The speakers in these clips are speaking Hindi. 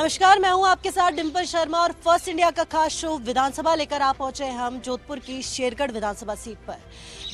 नमस्कार, मैं हूं आपके साथ डिम्पल शर्मा और फर्स्ट इंडिया का खास शो विधानसभा लेकर आ पहुंचे हम जोधपुर की शेरगढ़ विधानसभा सीट पर।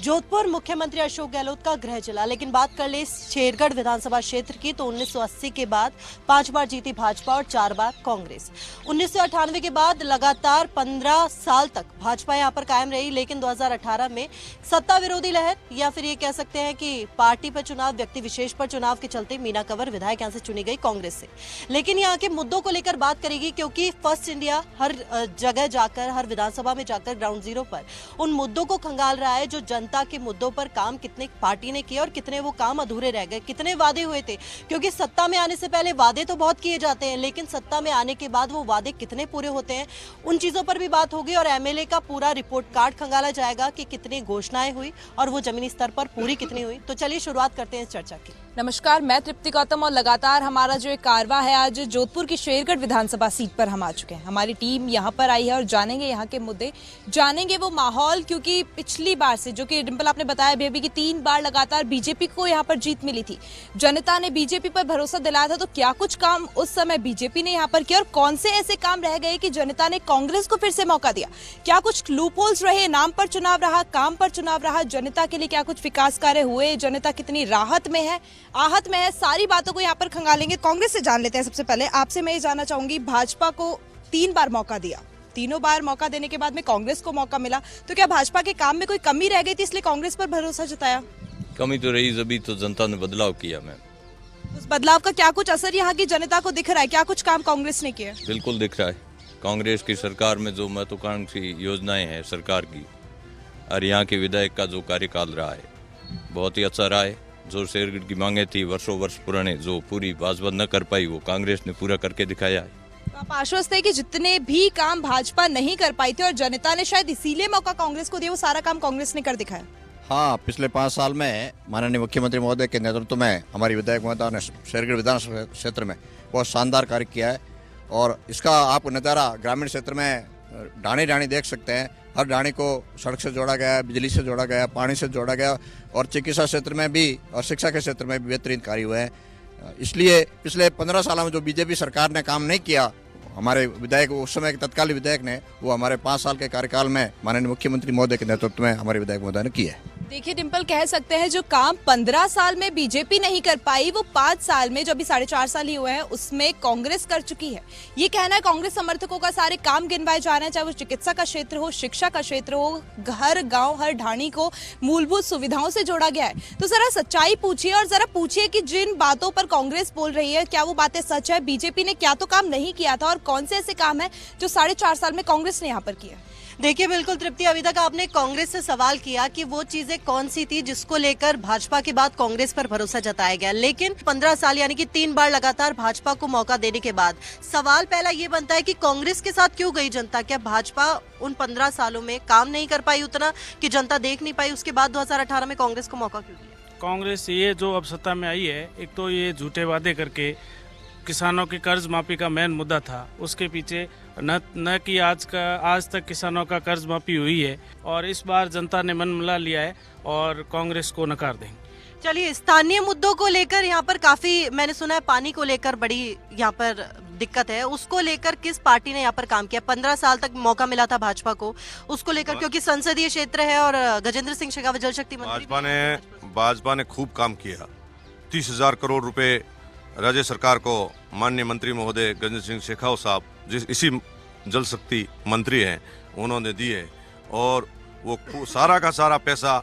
जोधपुर मुख्यमंत्री अशोक गहलोत का गृह जिला, लेकिन बात कर ले शेरगढ़ विधानसभा क्षेत्र की तो 1980 के बाद 5 बार जीती भाजपा और 4 बार कांग्रेस। 1998 के बाद लगातार 15 साल तक भाजपा यहां पर कायम रही, लेकिन 2018 में सत्ता विरोधी लहर या फिर ये कह सकते हैं कि पार्टी पर चुनाव, व्यक्ति विशेष पर चुनाव के चलते मीना कंवर विधायक यहां से चुनी गई कांग्रेस से। लेकिन यहाँ के मुद्दों को लेकर बात करेगी, क्योंकि फर्स्ट इंडिया हर जगह जाकर, हर विधानसभा में जाकर ग्राउंड जीरो पर उन मुद्दों को खंगाल रहा है जो जनता के मुद्दों पर काम कितने पार्टी ने किए और कितने वो काम अधूरे रह गए, कितने वादे हुए थे। क्योंकि सत्ता में आने से पहले वादे तो बहुत किए जाते हैं, लेकिन सत्ता में आने के बाद वो वादे कितने पूरे होते हैं, उन चीजों पर भी बात होगी। और एमएलए का पूरा रिपोर्ट कार्ड खंगाला जाएगा कि कितनी घोषणाएं हुई और वो जमीनी स्तर पर पूरी कितनी हुई। तो चलिए शुरुआत करते हैं इस चर्चा की। नमस्कार, मैं तृप्ति गौतम और लगातार हमारा जो एक कारवा है, आज जोधपुर की शेरगढ़ विधानसभा सीट पर हम आ चुके हैं। हमारी टीम यहाँ पर आई है और जानेंगे यहाँ के मुद्दे, जानेंगे वो माहौल। क्योंकि पिछली बार से, जो कि डिम्पल आपने बताया बेबी, की 3 बार लगातार बीजेपी को यहाँ पर जीत मिली थी, जनता ने बीजेपी पर भरोसा दिलाया था। तो क्या कुछ काम उस समय बीजेपी ने यहाँ पर किया और कौन से ऐसे काम रह गए कि जनता ने कांग्रेस को फिर से मौका दिया? क्या कुछ लूपहोल्स रहे? नाम पर चुनाव रहा, काम पर चुनाव रहा, जनता के लिए क्या कुछ विकास कार्य हुए, जनता कितनी राहत में है, आहत में है, सारी बातों को यहाँ पर खंगालेंगे। कांग्रेस से जान लेते हैं। सबसे पहले आपसे मैं ये जानना चाहूंगी, भाजपा को 3 बार मौका दिया, तीनों बार मौका देने के बाद में कांग्रेस को मौका मिला, तो क्या भाजपा के काम में कोई कमी रह गई थी इसलिए कांग्रेस पर भरोसा जताया? कमी तो रही, जब तो जनता ने बदलाव किया। मैम, उस बदलाव का क्या कुछ असर यहाँ की जनता को दिख रहा है? क्या कुछ काम कांग्रेस ने किया? बिल्कुल दिख रहा है। कांग्रेस की सरकार में जो महत्वाकांक्षी योजनाएं हैं सरकार की, और यहाँ के विधायक का जो कार्यकाल रहा है बहुत ही अच्छा रहा है। जो शेरगढ़ की मांगे थी वर्षों वर्ष पुराने, जो पूरी भाजपा न कर पाई, वो कांग्रेस ने पूरा करके दिखाया है। तो आप आश्वस्त है कि जितने भी काम भाजपा नहीं कर पाई थी और जनता ने शायद इसीलिए मौका कांग्रेस को दिया, वो सारा काम कांग्रेस ने कर दिखाया? हाँ, पिछले 5 साल में माननीय मुख्यमंत्री महोदय के नेतृत्व में हमारी विधायक महोदय ने शेरगढ़ विधानसभा क्षेत्र में बहुत शानदार कार्य किया है। और इसका आप नज़ारा ग्रामीण क्षेत्र में ढाणी ढाणी देख सकते हैं। हर ढाणी को सड़क से जोड़ा गया है, बिजली से जोड़ा गया, पानी से जोड़ा गया, और चिकित्सा क्षेत्र में भी और शिक्षा के क्षेत्र में भी बेहतरीन कार्य हुए हैं। इसलिए पिछले 15 सालों में जो बीजेपी सरकार ने काम नहीं किया, हमारे विधायक, उस समय के तत्कालीन विधायक ने, वो हमारे 5 साल के कार्यकाल में माननीय मुख्यमंत्री महोदय के नेतृत्व में हमारे विधायक महोदय ने किया है। देखिए डिम्पल, कह सकते हैं जो काम 15 साल में बीजेपी नहीं कर पाई, वो 5 साल में, जो अभी 4.5 साल ही हुए हैं, उसमें कांग्रेस कर चुकी है। ये कहना है कांग्रेस समर्थकों का। सारे काम गिनवाए जा रहे हैं, चाहे वो चिकित्सा का क्षेत्र हो, शिक्षा का क्षेत्र हो, हर गांव, हर ढाणी को मूलभूत सुविधाओं से जोड़ा गया है। तो जरा सच्चाई पूछिए और जरा पूछिए कि जिन बातों पर कांग्रेस बोल रही है, क्या वो बातें सच है? बीजेपी ने क्या तो काम नहीं किया था और कौन से ऐसे काम है जो 4.5 साल में कांग्रेस ने यहाँ पर किया? देखिए बिल्कुल तृप्ति, अभी तक आपने कांग्रेस से सवाल किया कि वो चीजें कौन सी थी जिसको लेकर भाजपा के बाद कांग्रेस पर भरोसा जताया गया। लेकिन 15 साल यानी कि 3 बार लगातार भाजपा को मौका देने के बाद सवाल पहला ये बनता है कि कांग्रेस के साथ क्यों गई जनता? क्या भाजपा उन 15 सालों में काम नहीं कर पाई उतना कि जनता देख नहीं पाई? उसके बाद 2018 में कांग्रेस को मौका क्यों दिया? कांग्रेस ये जो अब सत्ता में आई है, एक तो ये झूठे वादे करके किसानों की कर्ज माफी का मेन मुद्दा था, उसके पीछे न कि आज तक किसानों का कर्ज माफी हुई है। और इस बार जनता ने मन मिला लिया है और कांग्रेस को नकार देंगे। चलिए, स्थानीय मुद्दों को लेकर यहाँ पर काफी, मैंने सुना है पानी को लेकर बड़ी यहाँ पर दिक्कत है, उसको लेकर किस पार्टी ने यहाँ पर काम किया? 15 साल तक मौका मिला था भाजपा को, उसको लेकर, क्योंकि संसदीय क्षेत्र है और गजेंद्र सिंह शेखावत जल शक्ति मंत्री। भाजपा ने खूब काम किया। 30,000 करोड़ रुपए राज्य सरकार को माननीय मंत्री महोदय गजेंद्र सिंह शेखावत साहब, जिस इसी जल शक्ति मंत्री हैं, उन्होंने दिए। और वो सारा का सारा पैसा,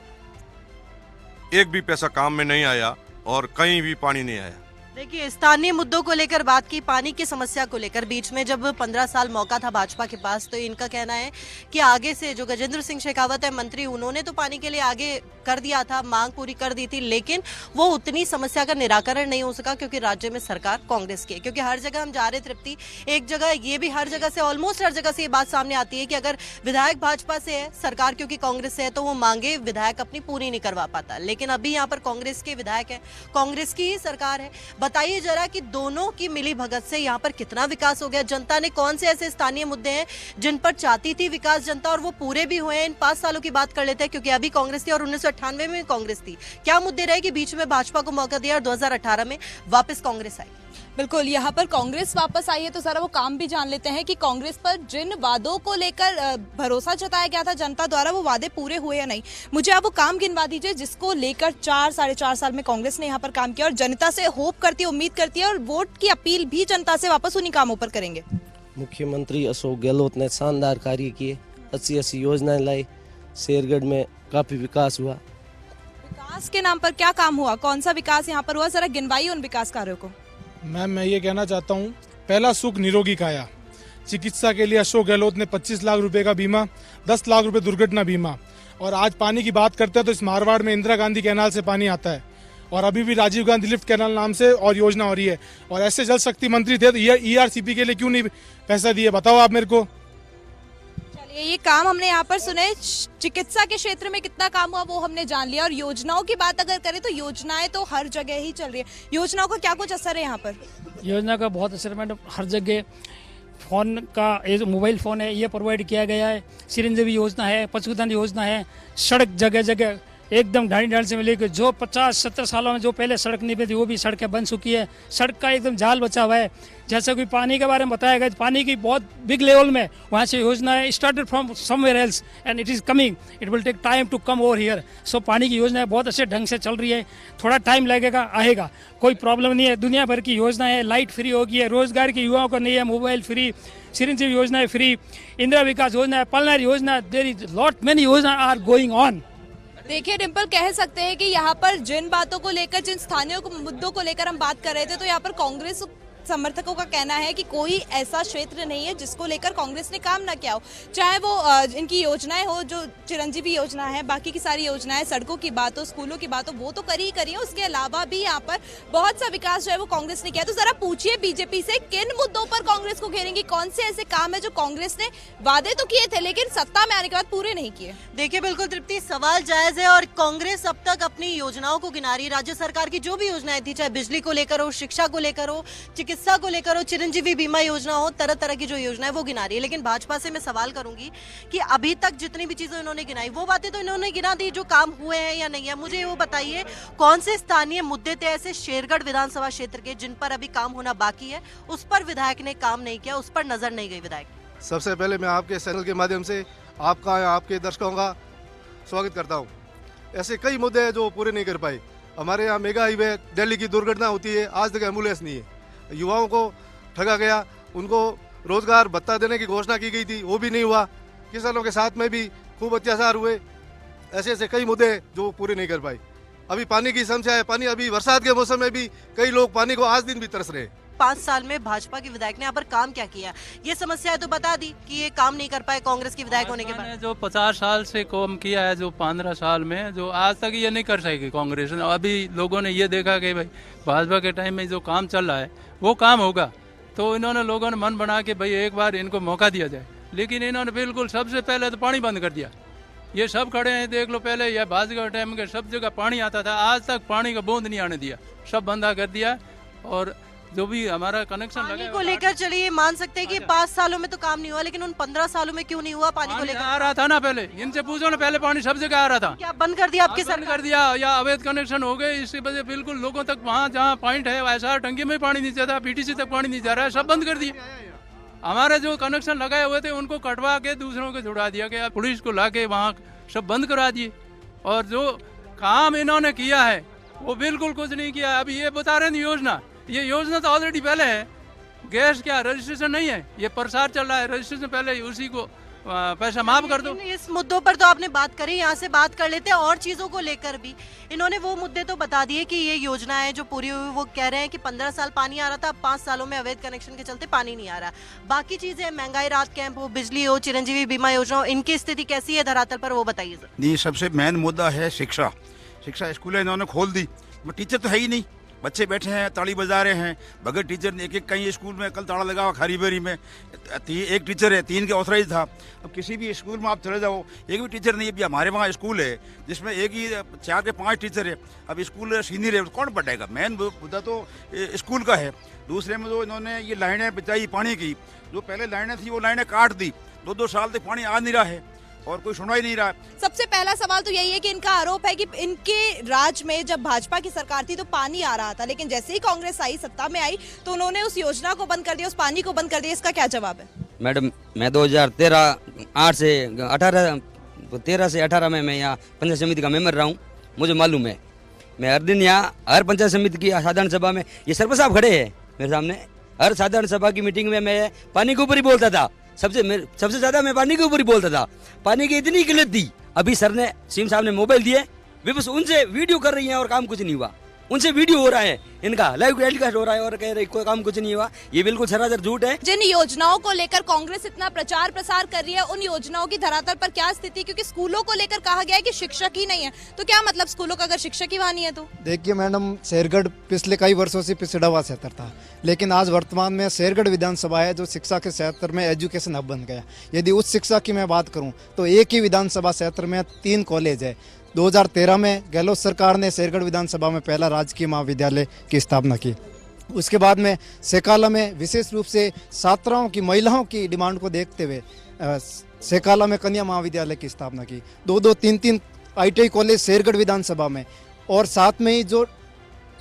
एक भी पैसा काम में नहीं आया और कहीं भी पानी नहीं आया। देखिए, स्थानीय मुद्दों को लेकर बात की, पानी की समस्या को लेकर बीच में जब 15 साल मौका था भाजपा के पास, तो इनका कहना है कि आगे से जो गजेंद्र सिंह शेखावत है मंत्री, उन्होंने तो पानी के लिए आगे कर दिया था, मांग पूरी कर दी थी, लेकिन वो उतनी समस्या का निराकरण नहीं हो सका क्योंकि राज्य में सरकार कांग्रेस की है। क्योंकि हर जगह हम जा रहे तृप्ति, एक जगह ये भी, हर जगह से, ऑलमोस्ट हर जगह से ये बात सामने आती है कि अगर विधायक भाजपा से है, सरकार क्योंकि कांग्रेस से है, तो वो मांगे विधायक अपनी पूरी नहीं करवा पाता। लेकिन अभी यहाँ पर कांग्रेस के विधायक है, कांग्रेस की ही सरकार है। बताइए जरा कि दोनों की मिली भगत से यहाँ पर कितना विकास हो गया? जनता ने कौन से ऐसे स्थानीय मुद्दे हैं जिन पर चाहती थी विकास जनता और वो पूरे भी हुए हैं? इन 5 सालों की बात कर लेते हैं, क्योंकि अभी कांग्रेस थी और 1998 में कांग्रेस थी। क्या मुद्दे रहे कि बीच में भाजपा को मौका दिया और 2018 में वापस कांग्रेस आई? बिल्कुल, यहाँ पर कांग्रेस वापस आई है तो जरा वो काम भी जान लेते हैं कि कांग्रेस पर जिन वादों को लेकर भरोसा जताया गया था जनता द्वारा, वो वादे पूरे हुए या नहीं। मुझे आप वो काम गिनवा दीजिए जिसको लेकर 4-4.5 साल में कांग्रेस ने यहाँ पर काम किया और जनता से होप करती है, उम्मीद करती है और वोट की अपील भी जनता से वापस उन्हीं कामों पर करेंगे। मुख्यमंत्री अशोक गहलोत ने शानदार कार्य किए, अच्छी योजनाएं लाई, शेरगढ़ में काफी विकास हुआ। विकास के नाम पर क्या काम हुआ, कौन सा विकास यहाँ पर हुआ, जरा गिनवाइए उन विकास कार्यों को। मैम, मैं ये कहना चाहता हूँ, पहला सुख निरोगी काया, चिकित्सा के लिए अशोक गहलोत ने 25 लाख रुपए का बीमा, 10 लाख रुपए दुर्घटना बीमा। और आज पानी की बात करते हैं तो इस मारवाड़ में इंदिरा गांधी कैनाल से पानी आता है और अभी भी राजीव गांधी लिफ्ट कैनाल नाम से और योजना हो रही है। और ऐसे जल शक्ति मंत्री थे तो ERCP के लिए क्यों नहीं पैसा दिए, बताओ आप मेरे को। ये काम हमने यहाँ पर सुने, चिकित्सा के क्षेत्र में कितना काम हुआ वो हमने जान लिया। और योजनाओं की बात अगर करें तो योजनाएं तो हर जगह ही चल रही है। योजनाओं का क्या कुछ असर है यहाँ पर? योजना का बहुत असर, मैडम, हर जगह फ़ोन का, ये जो मोबाइल फ़ोन है ये प्रोवाइड किया गया है, चिरंजीवी योजना है, पशुधन योजना है, सड़क जगह जगह एकदम ढाणी से मिलेगी। जो 50-70 सालों में जो पहले सड़क नहीं बनी वो भी सड़कें बन चुकी है, सड़क का एकदम जाल बचा हुआ है। जैसे कोई पानी के बारे में बताया गया, पानी की बहुत बिग लेवल में वहाँ से योजना है, started from somewhere else and it is coming, it will take time to come over here. So पानी की योजना बहुत अच्छे ढंग से चल रही है, थोड़ा टाइम लगेगा, आएगा, कोई प्रॉब्लम नहीं है। दुनिया भर की योजना है, लाइट फ्री होगी है, रोजगार की युवाओं को नहीं है, मोबाइल फ्री, चिरंजीवी योजना है फ्री, इंदिरा विकास योजना है, पलनारी योजना, देयर इज लॉट मेनी योजना आर गोइंग ऑन। देखिए डिम्पल, कह सकते हैं कि यहाँ पर जिन बातों को लेकर, जिन स्थानीय मुद्दों को लेकर हम बात कर रहे थे, तो यहाँ पर कांग्रेस समर्थकों का कहना है कि कोई ऐसा क्षेत्र नहीं है जिसको लेकर कांग्रेस ने काम ना किया हो। चाहे वो इनकी योजनाएं हो, जो चिरंजीवी योजना है, बाकी की सारी योजनाएं, सड़कों की बात हो, स्कूलों की बात हो, वो तो करी है। उसके अलावा भी यहाँ पर बहुत सा विकास जो है वो कांग्रेस ने किया। तो जरा पूछिए बीजेपी से किन मुद्दों पर कांग्रेस को घेरेंगी, कौन से ऐसे काम है जो कांग्रेस ने वादे तो किए थे लेकिन सत्ता में आने के बाद पूरे नहीं किए। देखिए बिल्कुल तृप्ति, सवाल जायज है और कांग्रेस अब तक अपनी योजनाओं को गिना रही है। राज्य सरकार की जो भी योजनाएं थी, चाहे बिजली को लेकर हो, शिक्षा को लेकर हो, चिकित्सा को लेकर हो, चिरंजीवी बीमा योजना हो, तरह तरह की जो योजना है वो गिना रही है। लेकिन भाजपा से मैं सवाल करूंगी कि अभी तक जितनी भी चीजें इन्होंने गिनाई, वो बातें तो इन्होंने गिना दी जो काम हुए हैं या नहीं है। मुझे वो बताइए, कौन से स्थानीय मुद्दे थे ऐसे शेरगढ़ विधानसभा क्षेत्र के जिन पर अभी काम होना बाकी है, उस पर विधायक ने काम नहीं किया, उस पर नजर नहीं गई विधायक? सबसे पहले मैं आपके चैनल के माध्यम से आपका, आपके दर्शकों का स्वागत करता हूँ। ऐसे कई मुद्दे हैं जो पूरे नहीं कर पाए। हमारे यहाँ मेगा हाईवे दिल्ली की दुर्घटना होती है, आज तक एम्बुलेंस नहीं है। युवाओं को ठगा गया, उनको रोजगार भत्ता देने की घोषणा की गई थी, वो भी नहीं हुआ। किसानों के साथ में भी खूब अत्याचार हुए। ऐसे ऐसे कई मुद्दे जो पूरे नहीं कर पाए। अभी पानी की समस्या है, पानी अभी बरसात के मौसम में भी कई लोग पानी को आज दिन भी तरस रहे हैं। 5 साल में भाजपा के विधायक ने यहाँ पर काम क्या किया, ये समस्या तो बता दी कि ये काम नहीं कर पाए कांग्रेस के विधायक होने के बाद। जो 50 साल से काम किया है, जो 15 साल में, जो आज तक ये नहीं कर सकेगी कांग्रेस ने। अभी लोगों ने ये देखा कि भाई भाजपा के टाइम में जो काम चल रहा है वो काम होगा, तो इन्होंने, लोगों ने मन बना के भाई एक बार इनको मौका दिया जाए। लेकिन इन्होंने बिल्कुल सबसे पहले तो पानी बंद कर दिया। ये सब खड़े हैं, देख लो, पहले यह भाजपा के टाइम के सब जगह पानी आता था, आज तक पानी का बूंद नहीं आने दिया, सब बंदा कर दिया। और जो भी हमारा कनेक्शन पानी को लेकर चलिए मान सकते हैं कि 5 सालों में तो काम नहीं हुआ, लेकिन उन 15 सालों में क्यों नहीं हुआ पानी को लेकर? आ रहा था ना, पहले इनसे पूछो ना, पहले पानी सब जगह आ रहा था। क्या बंद कर दिया आपके बंद कर दिया या अवैध कनेक्शन हो गए, इसकी वजह बिल्कुल लोगों तक, वहाँ जहाँ पॉइंट है ऐसा टंकी में पानी नहीं जाता, PTC तक पानी नहीं जा रहा है, सब बंद कर दिए। हमारे जो कनेक्शन लगाए हुए थे उनको कटवा के दूसरों को जुड़ा दिया गया, पुलिस को ला के वहाँ सब बंद करा दिए। और जो काम इन्होंने किया है वो बिल्कुल कुछ नहीं किया। अभी ये बता रहे हैं योजना, ये योजना तो ऑलरेडी पहले है। गैस क्या रजिस्ट्रेशन नहीं है, ये प्रसार चल रहा है, रजिस्ट्रेशन पहले उसी को पैसा माफ कर दो। इस मुद्दों पर तो आपने बात करी, यहाँ से बात कर लेते हैं और चीजों को लेकर भी। इन्होंने वो मुद्दे तो बता दिए कि ये योजना है जो पूरी हुई, वो कह रहे हैं कि 15 साल पानी आ रहा था, अब 5 सालों में अवैध कनेक्शन के चलते पानी नहीं आ रहा। बाकी चीजें, महंगाई राहत कैंप हो, बिजली हो, चिरंजीवी बीमा योजना हो, इनकी स्थिति कैसी है धरातल पर, वो बताइए सर। नहीं, सबसे मेन मुद्दा है शिक्षा। स्कूलें इन्होंने खोल दी, टीचर तो है ही नहीं, बच्चे बैठे हैं, ताली बजा रहे हैं, बगैर टीचर ने। एक कहीं स्कूल में कल ताला लगा हुआ, खारीबेरी में एक टीचर है, 3 के ऑथराइज था। अब किसी भी स्कूल में आप चले जाओ, एक भी टीचर नहीं है। अभी हमारे वहाँ स्कूल है जिसमें एक ही 4 के 5 टीचर है। अब स्कूल सीनियर है, कौन पढ़ाएगा? मेन मुद्दा तो स्कूल का है। दूसरे में जो इन्होंने ये लाइनें बचाई पानी की, जो पहले लाइनें थी वो लाइनें काट दी, 2-2 साल तक पानी आ नहीं रहा है। और कोई सुनवाई नहीं रहा। सबसे पहला सवाल तो यही है कि इनका आरोप है कि इनके राज में जब भाजपा की सरकार थी तो पानी आ रहा था, लेकिन जैसे ही कांग्रेस आई, सत्ता में आई, तो उन्होंने उस योजना को बंद कर दिया, उस पानी को बंद कर दिया। इसका क्या जवाब है? मैडम, मैं 2013 से 18 में मैं यहाँ पंचायत समिति का मेंबर रहा हूँ। मुझे मालूम है, मैं हर दिन यहाँ हर पंचायत समिति की साधारण सभा में, ये सरपंच साहब खड़े हैं मेरे सामने, हर साधारण सभा की मीटिंग में मैं पानी के ऊपर ही बोलता था। सबसे ज्यादा मैं पानी के ऊपर ही बोलता था। पानी की इतनी किल्लत थी, अभी सर ने, सीएम साहब ने मोबाइल दिए, वे बस उनसे वीडियो कर रही हैं और काम कुछ नहीं हुआ। उनसे वीडियो हो रहा है, इनका लाइव टेलीकास्ट हो रहा है और कह रहे कोई काम कुछ नहीं हुआ। ये बिल्कुल सरासर झूठ है। जिन योजनाओं को लेकर कांग्रेस इतना प्रचार प्रसार कर रही है, उन योजनाओं की धरातल पर क्या स्थिति? क्योंकि स्कूलों को लेकर कहा गया है कि शिक्षक ही नहीं है, तो क्या मतलब स्कूलों का अगर शिक्षक ही वहाँ नहीं है तो? देखिए मैडम, शेरगढ़ पिछले कई वर्षों से पिछड़ा हुआ क्षेत्र था, लेकिन आज वर्तमान में शेरगढ़ विधानसभा है जो शिक्षा के क्षेत्र में एजुकेशन हब बन गया। यदि उच्च शिक्षा की मैं बात करूं तो एक ही विधानसभा क्षेत्र में 3 कॉलेज है। 2013 में गहलोत सरकार ने शेरगढ़ विधानसभा में पहला राजकीय महाविद्यालय की स्थापना की। उसके बाद में सेकाला में विशेष रूप से छात्राओं की, महिलाओं की डिमांड को देखते हुए सेकाला में कन्या महाविद्यालय की स्थापना की। 2-2, 3-3 ITI कॉलेज शेरगढ़ विधानसभा में, और साथ में ही जो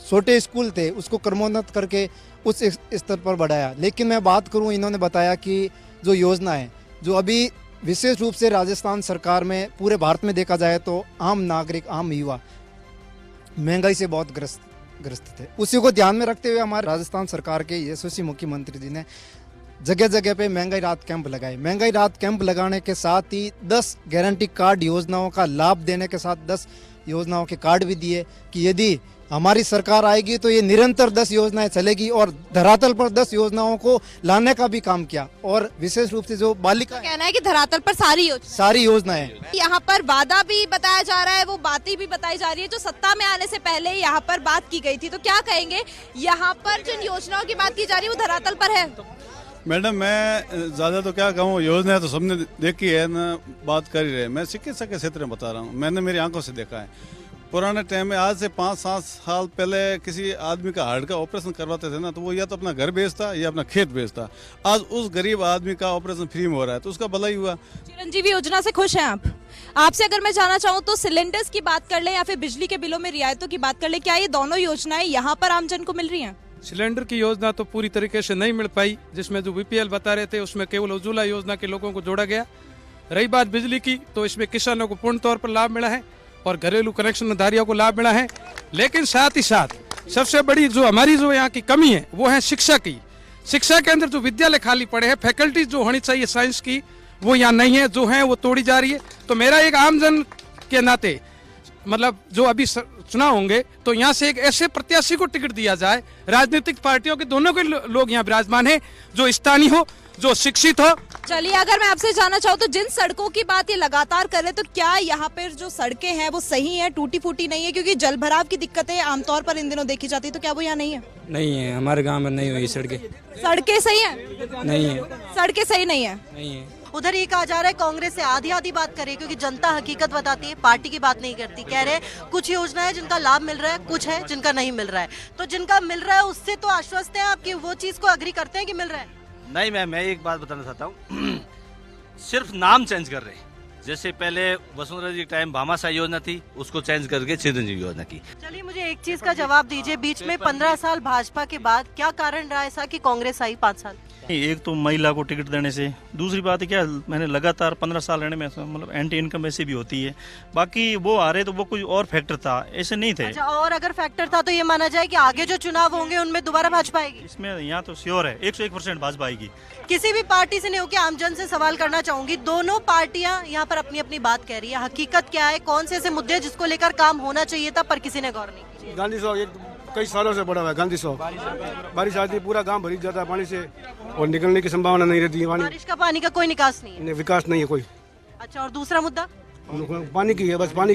छोटे स्कूल थे उसको क्रमोन्नत करके उस स्तर पर बढ़ाया। लेकिन मैं बात करूं, इन्होंने बताया कि जो योजना है, जो अभी विशेष रूप से राजस्थान सरकार में, पूरे भारत में देखा जाए तो आम नागरिक, आम युवा महंगाई से बहुत ग्रस्त थे। उसी को ध्यान में रखते हुए हमारे राजस्थान सरकार के यशस्वी मुख्यमंत्री जी ने जगह जगह पे महंगाई राहत कैंप लगाए। महंगाई राहत कैंप लगाने के साथ ही 10 गारंटी कार्ड योजनाओं का लाभ देने के साथ 10 योजनाओं के कार्ड भी दिए कि यदि हमारी सरकार आएगी तो ये निरंतर 10 योजनाएं चलेगी, और धरातल पर 10 योजनाओं को लाने का भी काम किया। और विशेष रूप से जो बालिका, कहना है कि धरातल पर सारी योजनाएं, यहाँ पर वादा भी बताया जा रहा है, वो बातें भी बताई जा रही है जो सत्ता में आने से पहले यहाँ पर बात की गई थी। तो क्या कहेंगे, यहाँ पर जिन योजनाओं की बात की जा रही है वो धरातल पर है? मैडम, मैं ज़्यादा तो क्या कहूँ, योजना तो सबने देखी है ना, बात कर ही रहे। मैं चिकित्सा के क्षेत्र में बता रहा हूँ, मैंने मेरी आंखों से देखा है। पुराने टाइम में, आज से 5-7 साल पहले किसी आदमी का हार्ट का ऑपरेशन करवाते थे ना, तो वो या तो अपना घर बेचता या अपना खेत बेचता। आज उस गरीब आदमी का ऑपरेशन फ्री में हो रहा है, तो उसका भला ही हुआ। चिरंजीवी योजना से खुश हैं आप? आपसे अगर मैं जानना चाहूँ तो सिलेंडर्स की बात कर ले या फिर बिजली के बिलों में रियायतों की बात कर ले, क्या ये दोनों योजनाएं यहाँ पर आमजन को मिल रही हैं? सिलेंडर की योजना तो पूरी तरीके से नहीं मिल पाई, जिसमें जो BPL बता रहे थे उसमें केवल उज्ज्वला योजना के लोगों को जोड़ा गया। रही बात बिजली की, तो इसमें किसानों को पूर्ण तौर पर लाभ मिला है और घरेलू कनेक्शनधारियों को लाभ मिला है। लेकिन साथ ही साथ सबसे बड़ी जो हमारी जो यहाँ की कमी है वो है शिक्षा की। शिक्षा के अंदर जो विद्यालय खाली पड़े हैं, फैकल्टीज जो होनी चाहिए साइंस की, वो यहाँ नहीं है, जो है वो तोड़ी जा रही है। तो मेरा एक आमजन के नाते, मतलब जो अभी चुनाव होंगे तो यहाँ से एक ऐसे प्रत्याशी को टिकट दिया जाए, राजनीतिक पार्टियों के दोनों के लोग यहाँ विराजमान है, जो स्थानीय हो, जो शिक्षित हो। चलिए, अगर मैं आपसे जानना चाहूँ तो जिन सड़कों की बात ये लगातार कर रहे, तो क्या यहाँ पर जो सड़कें हैं वो सही है, टूटी फूटी नहीं है? क्योंकि जल भराव की दिक्कतें आमतौर पर इन दिनों देखी जाती है, तो क्या वो यहाँ नहीं है? नहीं है, हमारे गांव में नहीं हुई सड़कें। सड़कें सही है? नहीं है, सड़कें सही नहीं है। नहीं है। उधर ये कहा जा रहा है कांग्रेस से आधी बात करे, क्योंकि जनता हकीकत बताती है, पार्टी की बात नहीं करती। कह रहे कुछ योजनाएं जिनका लाभ मिल रहा है, कुछ है जिनका नहीं मिल रहा है। तो जिनका मिल रहा है उससे तो आश्वस्त है आपकी, वो चीज को अग्री करते हैं कि मिल रहा है? नहीं मैम, मैं एक बात बताना चाहता हूँ सिर्फ नाम चेंज कर रहे हैं। जैसे पहले वसुंधरा जी टाइम भामाशाह योजना थी, उसको चेंज करके चिरंजीवी योजना की। चलिए, मुझे एक चीज का जवाब दीजिए, बीच में 15 साल भाजपा के बाद क्या कारण रहा ऐसा कि कांग्रेस आई 5 साल? एक तो महिला को टिकट देने से, दूसरी बात क्या, मैंने लगातार 15 साल रहने में मतलब एंटी इनकम ऐसी भी होती है। बाकी वो आ रहे तो वो कोई और फैक्टर था, ऐसे नहीं थे। अच्छा, और अगर फैक्टर था तो ये माना जाए कि आगे जो चुनाव होंगे उनमें दोबारा भाजपा आएगी? इसमें यहाँ तो श्योर है, 101% भाजपा आएगी। किसी भी पार्टी से नहीं होकर आमजन से सवाल करना चाहूंगी, दोनों पार्टियां यहाँ पर अपनी अपनी बात कह रही है, हकीकत क्या है, कौन से ऐसे मुद्दे जिसको लेकर काम होना चाहिए था पर किसी ने गौर नहीं किया? गांधी चौक कई सालों से बड़ा हुआ है, गांधी चौक बारिश आती है पूरा गांव भरी जाता है पानी से और निकलने की संभावना नहीं रहती है। बारिश का पानी का कोई निकास नहीं है, विकास नहीं है कोई। अच्छा, और दूसरा मुद्दा पानी की है, बस पानी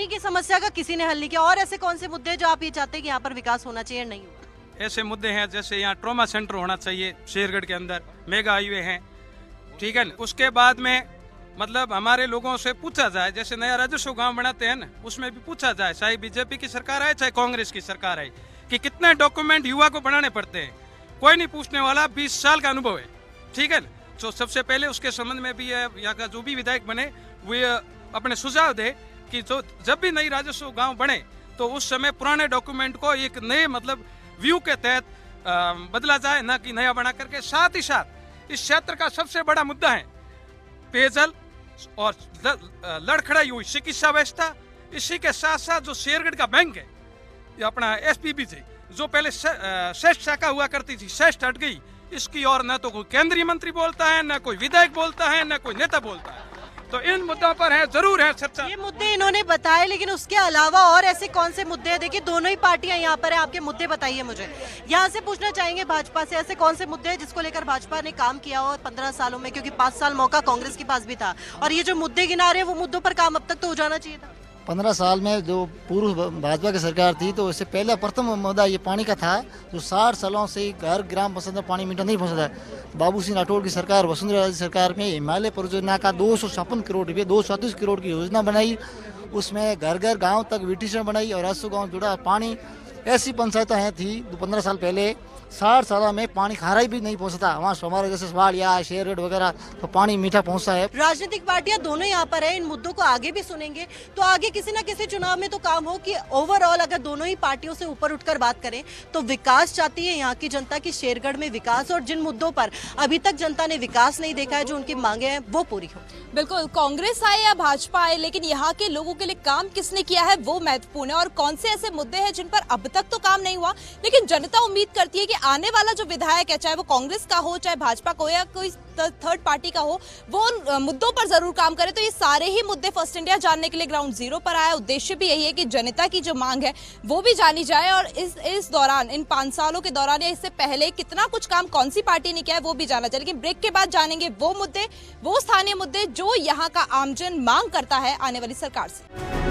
की समस्या का किसी ने हल नहीं किया। और ऐसे कौन से मुद्दे जो आप ये चाहते हैं कि यहाँ पर विकास होना चाहिए, नहीं हुआ? ऐसे मुद्दे हैं जैसे यहाँ ट्रॉमा सेंटर होना चाहिए शेरगढ़ के अंदर, मेगा हाईवे है, ठीक है। उसके बाद में मतलब हमारे लोगों से पूछा जाए, जैसे नया राजस्व गांव बनाते हैं ना, उसमें भी पूछा जाए, चाहे बीजेपी की सरकार आए चाहे कांग्रेस की सरकार आए, कि कितने डॉक्यूमेंट युवा को बनाने पड़ते हैं। कोई नहीं पूछने वाला, 20 साल का अनुभव है, ठीक है। तो सबसे पहले उसके संबंध में भी यहाँ का जो भी विधायक बने वे अपने सुझाव दे कि जो जब भी नई राजस्व गांव बने तो उस समय पुराने डॉक्यूमेंट को एक नए मतलब व्यू के तहत बदला जाए, ना कि नया बना करके। साथ ही साथ इस क्षेत्र का सबसे बड़ा मुद्दा है पेयजल और लड़खड़ाई हुई चिकित्सा व्यवस्था। इसी के साथ साथ जो शेरगढ़ का बैंक है ये अपना SPB थे, जो पहले श्रेष्ठ शाखा हुआ करती थी, श्रेष्ठ हट गई। इसकी और न तो कोई केंद्रीय मंत्री बोलता है, न कोई विधायक बोलता है, न कोई नेता बोलता है। तो इन मुद्दों पर है जरूर है चर्चा। ये मुद्दे इन्होंने बताए, लेकिन उसके अलावा और ऐसे कौन से मुद्दे हैं? देखिए दोनों ही पार्टियां यहाँ पर है, आपके मुद्दे बताइए मुझे। यहाँ से पूछना चाहेंगे भाजपा से, ऐसे कौन से मुद्दे हैं जिसको लेकर भाजपा ने काम किया हो 15 सालों में, क्योंकि 5 साल मौका कांग्रेस के पास भी था, और ये जो मुद्दे गिना रहे हैं वो मुद्दों पर काम अब तक तो हो जाना चाहिए था। 15 साल में जो पूर्व भाजपा की सरकार थी तो इससे पहले प्रथम मुद्दा ये पानी का था, जो 60 सालों से घर ग्राम पंचायत में पानी मीटर नहीं पहुंचता। बाबू सिंह राठौड़ की सरकार, वसुंधरा राजे सरकार में हिमालय परियोजना का 256 करोड़ रुपये 237 करोड़ की योजना बनाई। उसमें घर घर गांव तक विटिशन बनाई और 800 गाँव जुड़ा पानी। ऐसी पंचायतें हैं थी 15 साल पहले, 60 सालों में पानी खारा भी नहीं पहुंचता। वहाँ हमारे जैसे सवाल या शेरगढ़ वगैरह तो पानी मीठा पहुंचता है। राजनीतिक पार्टियां दोनों यहाँ पर है, इन मुद्दों को आगे भी सुनेंगे, तो आगे किसी न किसी चुनाव में तो काम हो कि ओवरऑल अगर दोनों ही पार्टियों से ऊपर उठकर बात करें तो विकास चाहती है यहाँ की जनता की शेरगढ़ में विकास, और जिन मुद्दों पर अभी तक जनता ने विकास नहीं देखा है, जो उनकी मांगे हैं वो पूरी हो। बिल्कुल, कांग्रेस आए या भाजपा आए, लेकिन यहाँ के लोगों के लिए काम किसने किया है वो महत्वपूर्ण है, और कौन से ऐसे मुद्दे हैं जिन पर अब तक तो काम नहीं हुआ, लेकिन जनता उम्मीद करती है कि आने वाला जो विधायक है, चाहे वो कांग्रेस का हो, चाहे भाजपा का हो, या कोई थर्ड पार्टी का हो, वो उन मुद्दों पर जरूर काम करे। तो ये सारे ही मुद्दे फर्स्ट इंडिया जानने के लिए ग्राउंड जीरो पर आया। उद्देश्य भी यही है कि जनता की जो मांग है वो भी जानी जाए, और इस दौरान, इन 5 सालों के दौरान या इससे पहले कितना कुछ काम कौन सी पार्टी ने किया है वो भी जाना चाहिए। लेकिन ब्रेक के बाद जानेंगे वो मुद्दे, वो स्थानीय मुद्दे जो यहाँ का आमजन मांग करता है आने वाली सरकार से।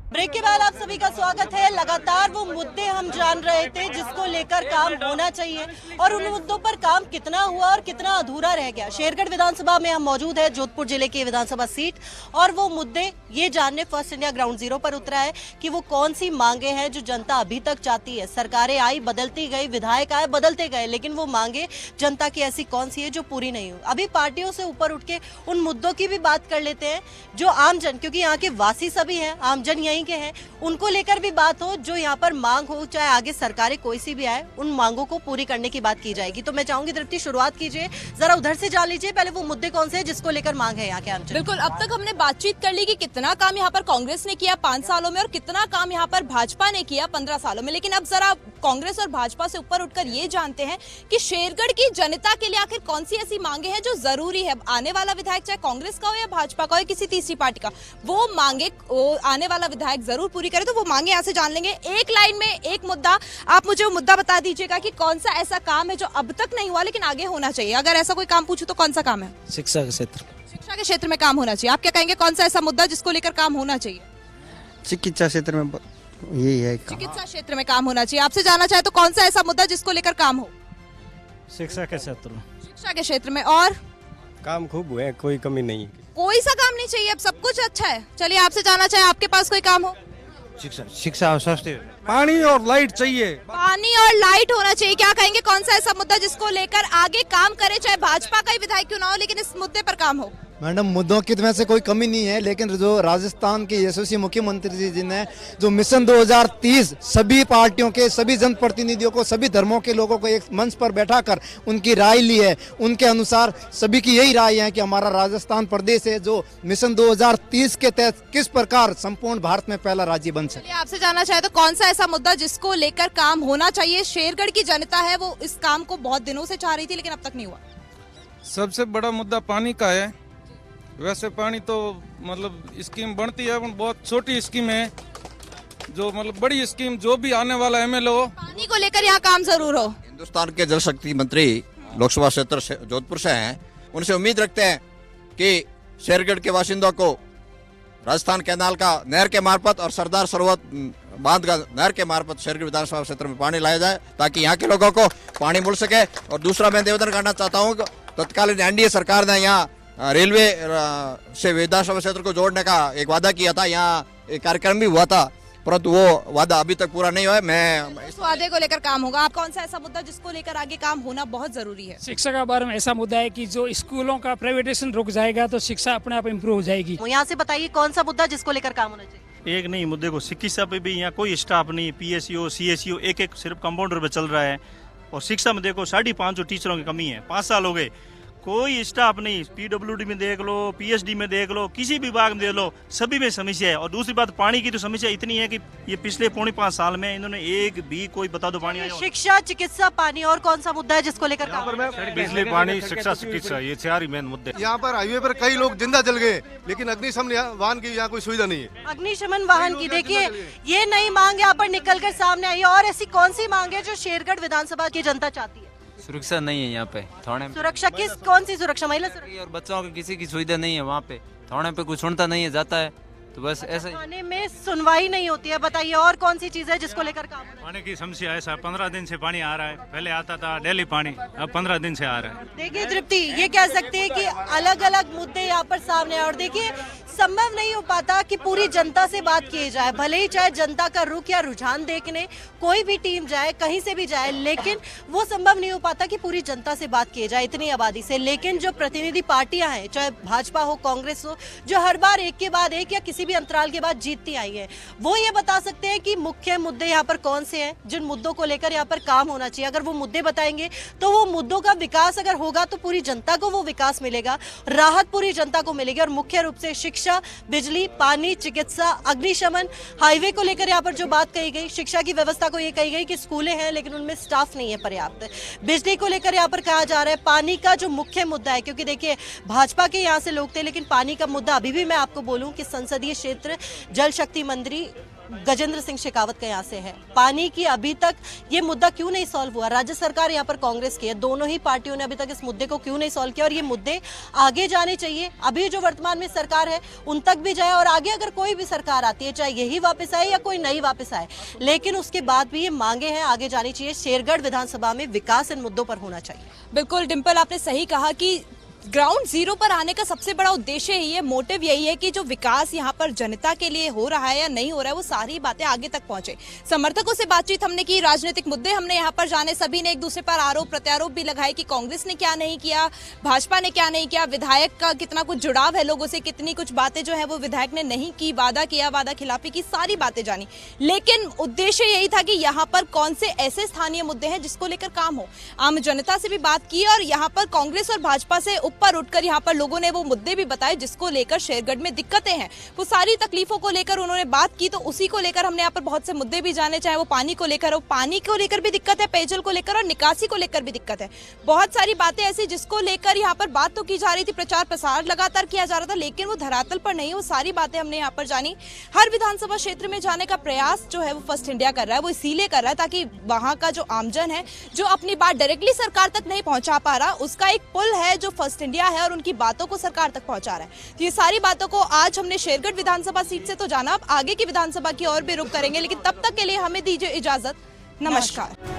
ब्रेक के बाद आप सभी का स्वागत है। लगातार वो मुद्दे हम जान रहे थे जिसको लेकर काम होना चाहिए, और उन मुद्दों पर काम कितना हुआ और कितना अधूरा रह गया। शेरगढ़ विधानसभा में हम मौजूद है, जोधपुर जिले की विधानसभा सीट, और वो मुद्दे ये जानने फर्स्ट इंडिया ग्राउंड जीरो पर उतरा है कि वो कौन सी मांगे हैं जो जनता अभी तक चाहती है। सरकारें आई, बदलती गई, विधायक आए, बदलते गए, लेकिन वो मांगे जनता की ऐसी कौन सी है जो पूरी नहीं हुई। अभी पार्टियों से ऊपर उठ के उन मुद्दों की भी बात कर लेते हैं जो आमजन, क्योंकि यहाँ के वासी सभी हैं, आमजन यहीं के हैं, उनको लेकर भी बात हो। जो यहाँ पर मांग हो, चाहे आगे सरकारें कोई सी भी आए, उन मांगों को पूरी करने की बात की जाएगी। तो मैं चाहूंगी तृप्ति शुरुआत कीजिए, जरा उधर से जान लीजिए पहले वो मुद्दे कौन से हैं जिसको लेकर मांग है यहाँ के आमजन। बिल्कुल, अब तक हमने बातचीत कर ली कि कितना काम यहाँ पर कांग्रेस ने किया 5 सालों में और कितना काम यहाँ पर भाजपा ने किया 15 सालों में, लेकिन अब जरा कांग्रेस और भाजपा से ऊपर उठकर ये जानते हैं कि शेरगढ़ की जनता के लिए आखिर कौन सी ऐसी मांगे हैं जो जरूरी है। आने वाला विधायक चाहे कांग्रेस का हो या भाजपा का हो या किसी तीसरी पार्टी का, वो मांगे आने वाला विधायक जरूर पूरी करे। तो वो मांगे यहाँ से जान लेंगे। एक लाइन में एक मुद्दा, आप मुझे वो मुद्दा बता दीजिएगा कि कौन सा ऐसा काम है जो अब तक नहीं हुआ लेकिन आगे होना चाहिए। अगर ऐसा कोई काम पूछूं तो कौन सा काम है? शिक्षा के क्षेत्र। शिक्षा के क्षेत्र में काम होना चाहिए। आप क्या कहेंगे, कौन सा ऐसा मुद्दा जिसको लेकर काम होना चाहिए? चिकित्सा क्षेत्र में यही है। चिकित्सा क्षेत्र में काम होना चाहिए। आपसे जानना चाहे तो कौन सा ऐसा मुद्दा जिसको लेकर काम हो? शिक्षा के क्षेत्र में। शिक्षा के क्षेत्र में। और काम खूब हुए, कोई कमी नहीं। कोई सा काम नहीं चाहिए, अब सब कुछ अच्छा है। चलिए आपसे जानना चाहे आपके पास कोई काम हो? शिक्षा और स्वास्थ्य, पानी और लाइट चाहिए। पानी और लाइट होना चाहिए। क्या कहेंगे, कौन सा ऐसा मुद्दा जिसको लेकर आगे काम करे, चाहे भाजपा का ही विधायक क्यों ना हो, लेकिन इस मुद्दे पर काम हो? मैडम, मुद्दों की में से कोई कमी नहीं है, लेकिन जो राजस्थान के यशस्वी मुख्यमंत्री जी ने जो मिशन 2030 सभी पार्टियों के, सभी जनप्रतिनिधियों को, सभी धर्मों के लोगों को एक मंच पर बैठाकर उनकी राय ली है, उनके अनुसार सभी की यही राय है कि हमारा राजस्थान प्रदेश है जो मिशन 2030 के तहत किस प्रकार संपूर्ण भारत में पहला राज्य बन सके। आपसे जानना चाहे तो कौन सा ऐसा मुद्दा जिसको लेकर काम होना चाहिए? शेरगढ़ की जनता है वो इस काम को बहुत दिनों से चाह रही थी लेकिन अब तक नहीं हुआ। सबसे बड़ा मुद्दा पानी का है। वैसे पानी तो मतलब स्कीम बनती है, बहुत छोटी स्कीम है, जो मतलब बड़ी स्कीम जो भी आने वाला एमएलए हो, पानी को लेकर यहाँ काम जरूर हो। हिंदुस्तान के जल शक्ति मंत्री लोकसभा क्षेत्र से जोधपुर से हैं, उनसे उम्मीद रखते हैं कि शेरगढ़ के बाशिंदों को राजस्थान कैनाल का नहर के मार्फत और सरदार सरोवर बांध का नहर के मार्फत शेरगढ़ विधानसभा क्षेत्र में पानी लाया जाए ताकि यहाँ के लोगों को पानी मिल सके। और दूसरा मैं निवेदन करना चाहता हूँ, तत्कालीन एनडीए सरकार ने यहाँ रेलवे से विधानसभा क्षेत्र को जोड़ने का एक वादा किया था। यहाँ एक कार्यक्रम भी हुआ था, परंतु वो वादा अभी तक पूरा नहीं हुआ है। मैं इस वादे को लेकर काम होगा। आप कौन सा ऐसा मुद्दा जिसको लेकर आगे काम होना बहुत जरूरी है? शिक्षा के बारे में ऐसा मुद्दा है कि जो स्कूलों का प्राइवेटाइजेशन रुक जाएगा तो शिक्षा अपने आप इम्प्रूव हो जाएगी। यहाँ से बताइए कौन सा मुद्दा जिसको लेकर काम होना चाहिए? एक नहीं मुद्दे को चिकित्सा पे भी यहाँ कोई स्टाफ नहीं, पीएससीओ सीएससीओ एक सिर्फ कंपाउंडर पे चल रहा है। और शिक्षा में देखो 550 टीचरों की कमी है, 5 साल हो गए, कोई स्टाफ नहीं। पीडब्ल्यूडी में देख लो, पीएचडी में देख लो, किसी भी विभाग में देख लो, सभी में समस्या है। और दूसरी बात, पानी की तो समस्या इतनी है कि ये पिछले 4.5 साल में इन्होंने एक भी कोई बता दो पानी आया हो। शिक्षा, चिकित्सा, पानी और कौन सा मुद्दा है जिसको लेकर काम? बिजली, पानी, शिक्षा, चिकित्सा, ये 4 ही मेन मुद्दे। यहाँ पर हाईवे पर कई लोग जिंदा जल गए, लेकिन अग्निशमन वाहन की यहाँ कोई सुविधा नहीं है। अग्निशमन वाहन की देखिए ये नई मांग यहाँ पर निकल कर सामने आई है। और ऐसी कौन सी मांग है जो शेरगढ़ विधानसभा की जनता चाहती है? सुरक्षा नहीं है यहाँ पे थाने में। सुरक्षा किस, कौन सी सुरक्षा? महिला सुरक्षा और बच्चों की किसी की सुविधा नहीं है वहाँ पे। थाने पे कुछ सुनता नहीं है, जाता है तो बस ऐसा ही। थाने में सुनवाई नहीं होती है। बताइए और कौन सी चीज है जिसको लेकर काम? पानी की समस्या ऐसा 15 दिन से पानी आ रहा है, पहले आता था डेली पानी, अब 15 दिन से आ रहा है। देखिए तृप्ति, ये कह सकते हैं कि अलग अलग मुद्दे यहाँ पर सामने आए। और देखिए संभव नहीं हो पाता कि पूरी जनता से बात की जाए, भले ही चाहे जनता का रुख या रुझान देखने कोई भी टीम जाए, कहीं से भी जाए, लेकिन वो संभव नहीं हो पाता कि पूरी जनता से बात की जाए इतनी आबादी से। लेकिन जो प्रतिनिधि पार्टियां हैं, चाहे भाजपा हो, कांग्रेस हो, जो हर बार एक के बाद एक या किसी भी अंतराल के बाद जीतती आई है, वो ये बता सकते हैं कि मुख्य मुद्दे यहाँ पर कौन से हैं, जिन मुद्दों को लेकर यहाँ पर काम होना चाहिए। अगर वो मुद्दे बताएंगे तो वो मुद्दों का विकास अगर होगा तो पूरी जनता को वो विकास मिलेगा, राहत पूरी जनता को मिलेगी। और मुख्य रूप से शिक्षा, बिजली, पानी, चिकित्सा, अग्निशमन, हाईवे को लेकर यहाँ पर जो बात कही गई, शिक्षा की व्यवस्था को ये कही गई कि स्कूलें हैं लेकिन उनमें स्टाफ नहीं है पर्याप्त। बिजली को लेकर यहाँ पर कहा जा रहा है, पानी का जो मुख्य मुद्दा है, क्योंकि देखिए भाजपा के यहाँ से लोग थे, लेकिन पानी का मुद्दा अभी भी मैं आपको बोलूं कि संसदीय क्षेत्र जल शक्ति मंत्री गजेंद्र सिंह शेखावत का यहाँ से है। पानी की अभी तक ये मुद्दा क्यों नहीं सॉल्व हुआ? राज्य सरकार यहाँ पर कांग्रेस की है, दोनों ही पार्टियों ने अभी तक इस मुद्दे को क्यों नहीं सॉल्व किया? और ये मुद्दे आगे जाने चाहिए, अभी जो वर्तमान में सरकार है उन तक भी जाए, और आगे अगर कोई भी सरकार आती है, चाहे यही वापस आए या कोई नई वापस आए, लेकिन उसके बाद भी ये मांगे हैं आगे जानी चाहिए। शेरगढ़ विधानसभा में विकास इन मुद्दों पर होना चाहिए। बिल्कुल डिम्पल, आपने सही कहा कि ग्राउंड जीरो पर आने का सबसे बड़ा उद्देश्य ही है, मोटिव यही है कि जो विकास यहाँ पर जनता के लिए हो रहा है या नहीं हो रहा है, वो सारी बातें आगे तक पहुंचे। समर्थकों से बातचीत हमने की, राजनीतिक मुद्दे हमने यहाँ पर जाने, सभी ने एक दूसरे पर आरोप प्रत्यारोप भी लगाए कि कांग्रेस ने क्या नहीं किया, भाजपा ने क्या नहीं किया, विधायक का कितना कुछ जुड़ाव है लोगों से, कितनी कुछ बातें जो है वो विधायक ने नहीं की, वादा किया, वादा खिलाफी की, सारी बातें जानी। लेकिन उद्देश्य यही था कि यहाँ पर कौन से ऐसे स्थानीय मुद्दे हैं जिसको लेकर काम हो। आम जनता से भी बात की और यहाँ पर कांग्रेस और भाजपा से ऊपर उठकर यहाँ पर लोगों ने वो मुद्दे भी बताए जिसको लेकर शेरगढ़ में दिक्कतें हैं, वो सारी तकलीफों को लेकर उन्होंने बात की। तो उसी को लेकर हमने यहाँ पर बहुत से मुद्दे भी जाने, चाहे वो पानी को लेकर हो, पानी को लेकर भी दिक्कत है, पेयजल को लेकर और निकासी को लेकर भी दिक्कत है। बहुत सारी बातें ऐसी जिसको लेकर यहाँ पर बात तो की जा रही थी, प्रचार प्रसार लगातार किया जा रहा था, लेकिन वो धरातल पर नहीं, वो सारी बातें हमने यहाँ पर जानी। हर विधानसभा क्षेत्र में जाने का प्रयास जो है वो फर्स्ट इंडिया कर रहा है, वो इसीलिए कर रहा है ताकि वहाँ का जो आमजन है, जो अपनी बात डायरेक्टली सरकार तक नहीं पहुँचा पा रहा, उसका एक पुल है जो फर्स्ट इंडिया है और उनकी बातों को सरकार तक पहुंचा रहा है। तो ये सारी बातों को आज हमने शेरगढ़ विधानसभा सीट से तो जाना, अब आगे की विधानसभा की ओर भी रुख करेंगे, लेकिन तब तक के लिए हमें दीजिए इजाजत। नमस्कार।